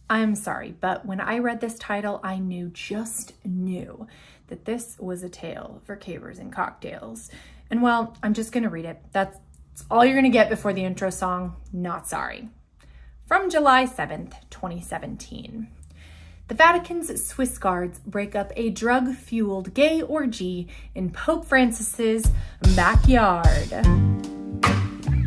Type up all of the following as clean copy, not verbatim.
I'm sorry, but when I read this title, I knew that this was a tale for capers and cocktails. And well, I'm just gonna read it. That's all you're gonna get before the intro song. Not sorry. From July 7th, 2017. The Vatican's Swiss guards break up a drug-fueled gay orgy in Pope Francis's backyard.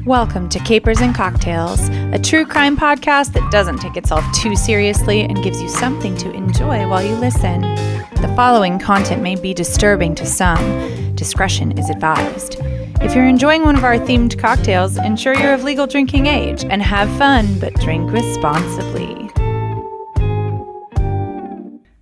Welcome to Capers and Cocktails, a true crime podcast that doesn't take itself too seriously and gives you something to enjoy while you listen. The following content may be disturbing to some. Discretion is advised. If you're enjoying one of our themed cocktails, ensure you're of legal drinking age and have fun, but drink responsibly.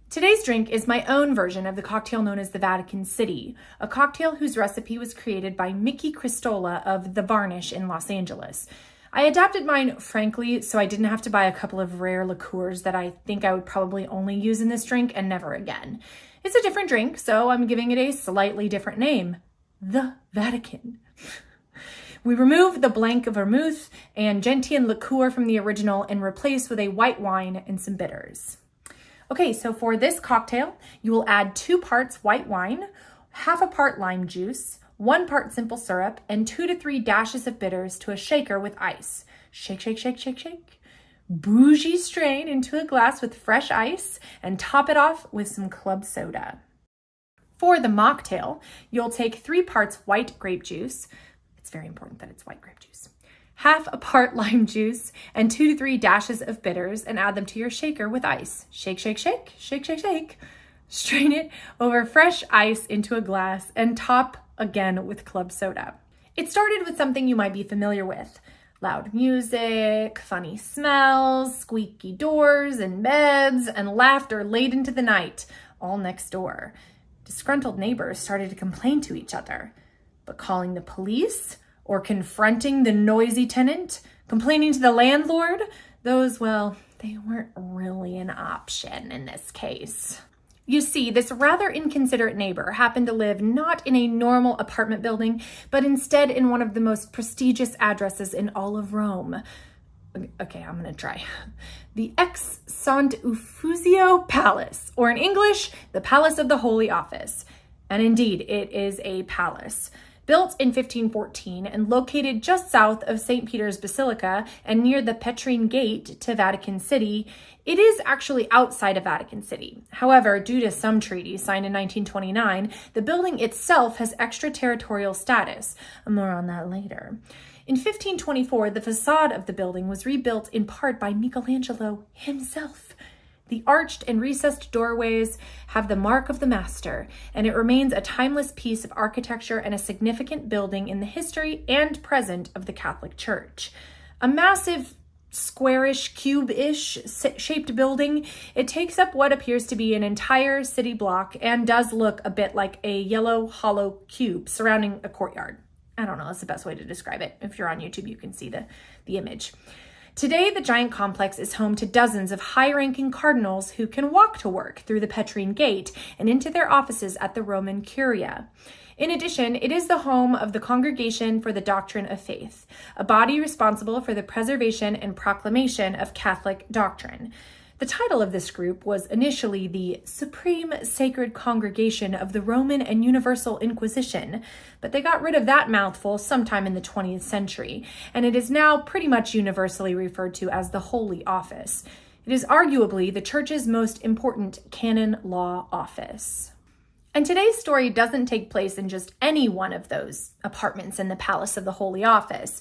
Today's drink is my own version of the cocktail known as the Vatican City, a cocktail whose recipe was created by Mickey Cristola of The Varnish in Los Angeles. I adapted mine, frankly, so I didn't have to buy a couple of rare liqueurs that I think I would probably only use in this drink and never again. It's a different drink, so I'm giving it a slightly different name. The Vatican. We remove the blank vermouth and gentian liqueur from the original and replace with a white wine and some bitters. Okay, so for this cocktail, you will add 2 parts white wine, half a part lime juice, 1 part simple syrup, and 2 to 3 dashes of bitters to a shaker with ice. Shake, shake, shake, shake, shake. Bougie strain into a glass with fresh ice and top it off with some club soda. For the mocktail, you'll take 3 parts white grape juice. It's very important that it's white grape juice. Half a part lime juice and 2 to 3 dashes of bitters and add them to your shaker with ice. Shake, shake, shake, shake, shake, shake. Strain it over fresh ice into a glass and top again with club soda. It started with something you might be familiar with. Loud music, funny smells, squeaky doors and beds, and laughter late into the night, all next door. Disgruntled neighbors started to complain to each other. But calling the police or confronting the noisy tenant, complaining to the landlord, those, well, they weren't really an option in this case. You see, this rather inconsiderate neighbor happened to live not in a normal apartment building, but instead in one of the most prestigious addresses in all of Rome. Okay, I'm gonna try. The Ex Sant Ufusio Palace, or in English, the Palace of the Holy Office. And indeed, it is a palace. Built in 1514 and located just south of St. Peter's Basilica and near the Petrine Gate to Vatican City, it is actually outside of Vatican City. However, due to some treaty signed in 1929, the building itself has extraterritorial status. More on that later. In 1524, the facade of the building was rebuilt in part by Michelangelo himself. The arched and recessed doorways have the mark of the master, and it remains a timeless piece of architecture and a significant building in the history and present of the Catholic Church. A massive, squarish, cube-ish shaped building, it takes up what appears to be an entire city block and does look a bit like a yellow hollow cube surrounding a courtyard. I don't know, that's the best way to describe it. If you're on YouTube, you can see the image. Today, the giant complex is home to dozens of high-ranking cardinals who can walk to work through the Petrine Gate and into their offices at the Roman Curia. In addition, it is the home of the Congregation for the Doctrine of Faith, a body responsible for the preservation and proclamation of Catholic doctrine. The title of this group was initially the Supreme Sacred Congregation of the Roman and Universal Inquisition, but they got rid of that mouthful sometime in the 20th century, and it is now pretty much universally referred to as the Holy Office. It is arguably the Church's most important canon law office. And today's story doesn't take place in just any one of those apartments in the Palace of the Holy Office.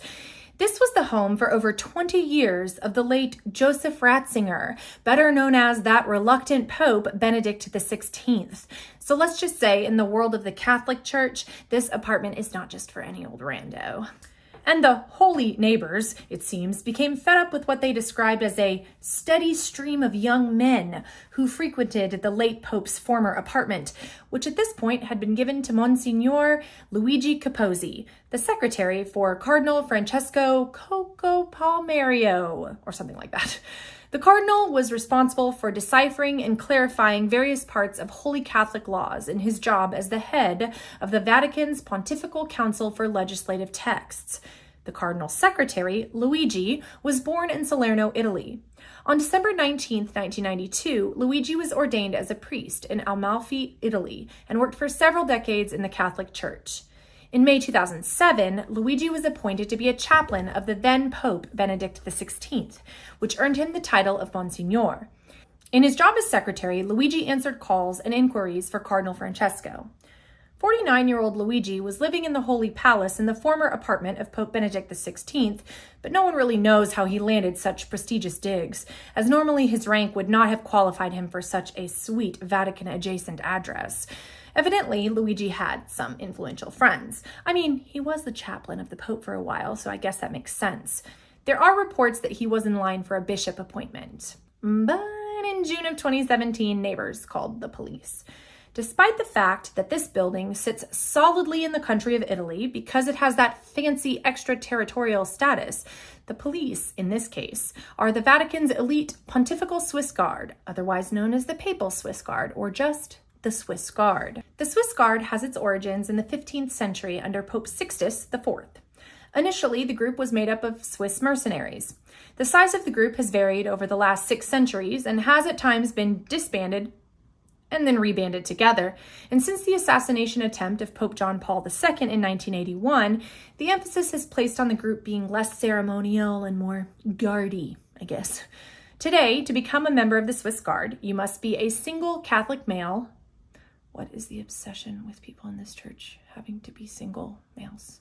This was the home for over 20 years of the late Joseph Ratzinger, better known as that reluctant Pope Benedict XVI. So let's just say, in the world of the Catholic Church, this apartment is not just for any old rando. And the holy neighbors, it seems, became fed up with what they described as a steady stream of young men who frequented the late Pope's former apartment, which at this point had been given to Monsignor Luigi Capozzi, the secretary for Cardinal Francesco Coco Palmerio, or something like that. The cardinal was responsible for deciphering and clarifying various parts of Holy Catholic laws in his job as the head of the Vatican's Pontifical Council for Legislative Texts. The cardinal's secretary, Luigi, was born in Salerno, Italy. On December 19, 1992, Luigi was ordained as a priest in Amalfi, Italy, and worked for several decades in the Catholic Church. In May 2007, Luigi was appointed to be a chaplain of the then Pope Benedict XVI, which earned him the title of Monsignor. In his job as secretary, Luigi answered calls and inquiries for Cardinal Francesco. 49-year-old Luigi was living in the Holy Palace in the former apartment of Pope Benedict XVI, but no one really knows how he landed such prestigious digs, as normally his rank would not have qualified him for such a sweet Vatican-adjacent address. Evidently, Luigi had some influential friends. I mean, he was the chaplain of the Pope for a while, so I guess that makes sense. There are reports that he was in line for a bishop appointment. But in June of 2017, neighbors called the police. Despite the fact that this building sits solidly in the country of Italy because it has that fancy extraterritorial status, the police, in this case, are the Vatican's elite Pontifical Swiss Guard, otherwise known as the Papal Swiss Guard, or just the Swiss Guard. The Swiss Guard has its origins in the 15th century under Pope Sixtus IV. Initially, the group was made up of Swiss mercenaries. The size of the group has varied over the last 6 centuries and has at times been disbanded and then rebanded together. And since the assassination attempt of Pope John Paul II in 1981, the emphasis is placed on the group being less ceremonial and more guardy, I guess. Today, to become a member of the Swiss Guard, you must be a single Catholic male. What is the obsession with people in this church having to be single males?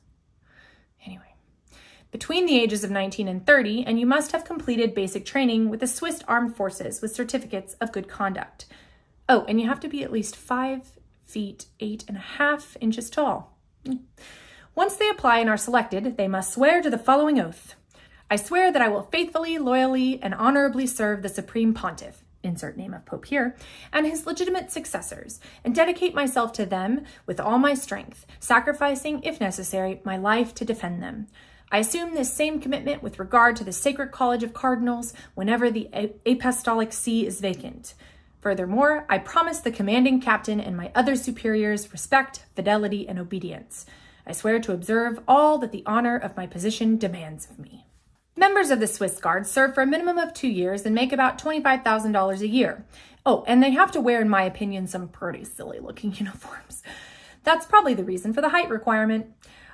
Anyway, between the ages of 19 and 30, and you must have completed basic training with the Swiss Armed Forces with certificates of good conduct. Oh, and you have to be at least 5 feet 8.5 inches tall. Once they apply and are selected, they must swear to the following oath. I swear that I will faithfully, loyally, and honorably serve the Supreme Pontiff, insert name of Pope here, and his legitimate successors, and dedicate myself to them with all my strength, sacrificing, if necessary, my life to defend them. I assume this same commitment with regard to the Sacred College of Cardinals whenever the apostolic see is vacant. Furthermore, I promise the commanding captain and my other superiors respect, fidelity, and obedience. I swear to observe all that the honor of my position demands of me. Members of the Swiss Guard serve for a minimum of 2 years and make about $25,000 a year. Oh, and they have to wear, in my opinion, some pretty silly-looking uniforms. That's probably the reason for the height requirement.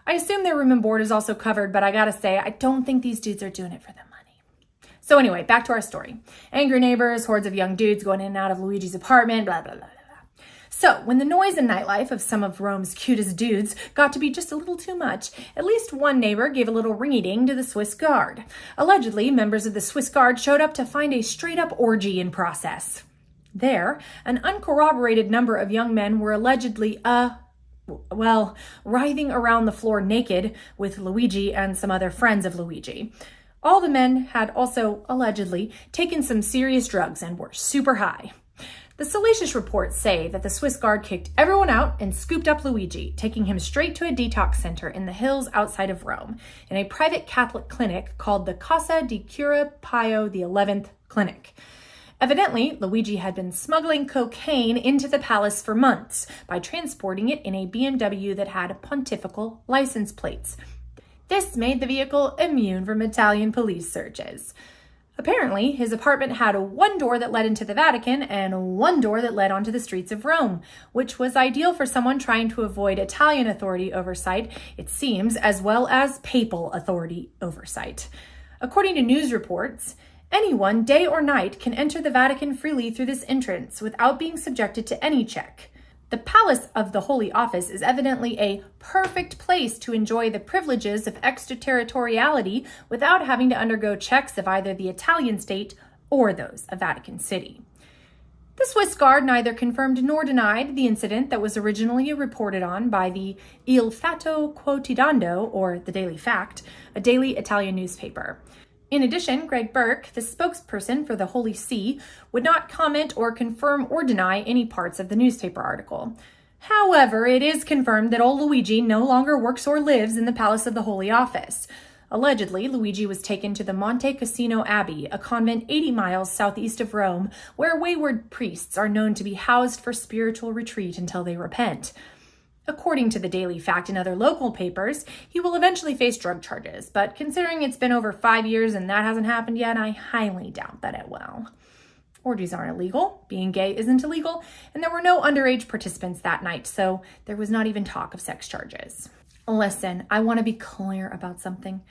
I assume their room and board is also covered, but I gotta say, I don't think these dudes are doing it for the money. So anyway, back to our story. Angry neighbors, hordes of young dudes going in and out of Luigi's apartment, blah, blah, blah, blah. So when the noise and nightlife of some of Rome's cutest dudes got to be just a little too much, at least one neighbor gave a little ring-a-ding to the Swiss Guard. Allegedly, members of the Swiss Guard showed up to find a straight-up orgy in process. There, an uncorroborated number of young men were allegedly, writhing around the floor naked with Luigi and some other friends of Luigi. All the men had also, allegedly, taken some serious drugs and were super high. The salacious reports say that the Swiss Guard kicked everyone out and scooped up Luigi, taking him straight to a detox center in the hills outside of Rome, in a private Catholic clinic called the Casa di Cura Pio XI Clinic. Evidently, Luigi had been smuggling cocaine into the palace for months by transporting it in a BMW that had pontifical license plates. This made the vehicle immune from Italian police searches. Apparently, his apartment had one door that led into the Vatican and one door that led onto the streets of Rome, which was ideal for someone trying to avoid Italian authority oversight, it seems, as well as papal authority oversight. According to news reports, anyone, day or night, can enter the Vatican freely through this entrance without being subjected to any check. The Palace of the Holy Office is evidently a perfect place to enjoy the privileges of extraterritoriality without having to undergo checks of either the Italian state or those of Vatican City. The Swiss Guard neither confirmed nor denied the incident that was originally reported on by the Il Fatto Quotidiano, or the Daily Fact, a daily Italian newspaper. In addition, Greg Burke, the spokesperson for the Holy See, would not comment or confirm or deny any parts of the newspaper article. However, it is confirmed that old Luigi no longer works or lives in the Palace of the Holy Office. Allegedly, Luigi was taken to the Monte Cassino Abbey, a convent 80 miles southeast of Rome, where wayward priests are known to be housed for spiritual retreat until they repent. According to the Daily Fact and other local papers, he will eventually face drug charges, but considering it's been over 5 years and that hasn't happened yet, I highly doubt that it will. Orgies aren't illegal, being gay isn't illegal, and there were no underage participants that night, so there was not even talk of sex charges. Listen, I want to be clear about something.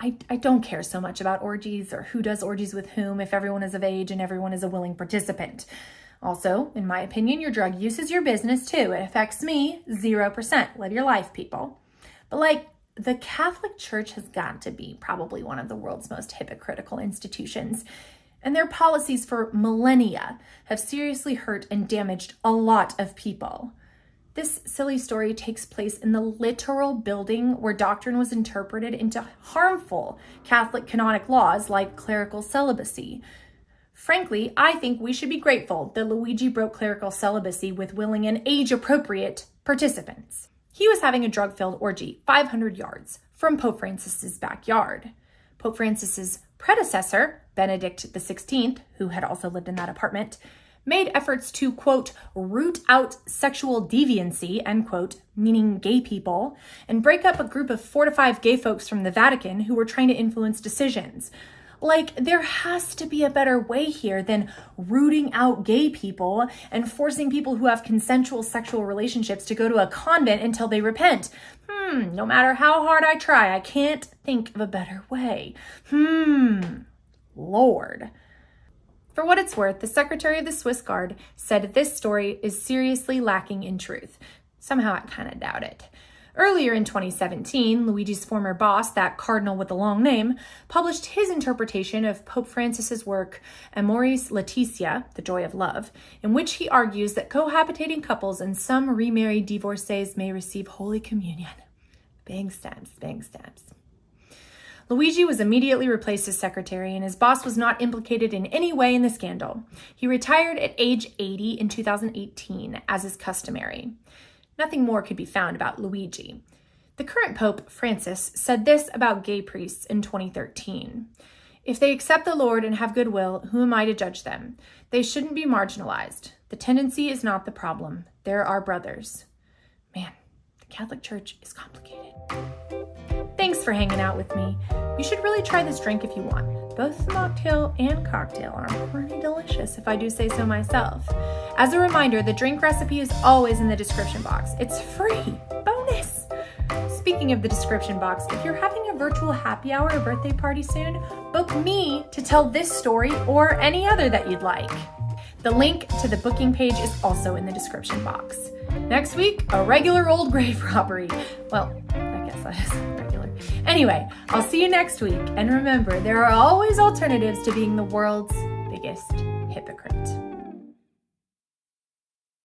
I don't care so much about orgies or who does orgies with whom if everyone is of age and everyone is a willing participant. Also, in my opinion, your drug use is your business too. It affects me 0%. Live your life, people. But the Catholic Church has got to be probably one of the world's most hypocritical institutions. And their policies for millennia have seriously hurt and damaged a lot of people. This silly story takes place in the literal building where doctrine was interpreted into harmful Catholic canonic laws like clerical celibacy. Frankly, I think we should be grateful that Luigi broke clerical celibacy with willing and age-appropriate participants. He was having a drug-filled orgy 500 yards from Pope Francis's backyard. Pope Francis's predecessor, Benedict XVI, who had also lived in that apartment, made efforts to, quote, root out sexual deviancy, end quote, meaning gay people, and break up a group of 4 to 5 gay folks from the Vatican who were trying to influence decisions. There has to be a better way here than rooting out gay people and forcing people who have consensual sexual relationships to go to a convent until they repent. No matter how hard I try, I can't think of a better way. Lord. For what it's worth, the secretary of the Swiss Guard said this story is seriously lacking in truth. Somehow I kind of doubt it. Earlier in 2017, Luigi's former boss, that cardinal with the long name, published his interpretation of Pope Francis's work, Amoris Laetitia, The Joy of Love, in which he argues that cohabitating couples and some remarried divorcees may receive Holy Communion. Big steps, big steps. Luigi was immediately replaced as secretary, and his boss was not implicated in any way in the scandal. He retired at age 80 in 2018, as is customary. Nothing more could be found about Luigi. The current Pope, Francis, said this about gay priests in 2013. If they accept the Lord and have goodwill, who am I to judge them? They shouldn't be marginalized. The tendency is not the problem. They're our brothers. Man, the Catholic Church is complicated. Thanks for hanging out with me. You should really try this drink if you want. Both the mocktail and cocktail are pretty delicious, if I do say so myself. As a reminder, the drink recipe is always in the description box. It's free. Bonus! Speaking of the description box, if you're having a virtual happy hour or birthday party soon, book me to tell this story or any other that you'd like. The link to the booking page is also in the description box. Next week, a regular old grave robbery. Well, I guess that is regular. Anyway, I'll see you next week. And remember, there are always alternatives to being the world's biggest hypocrite.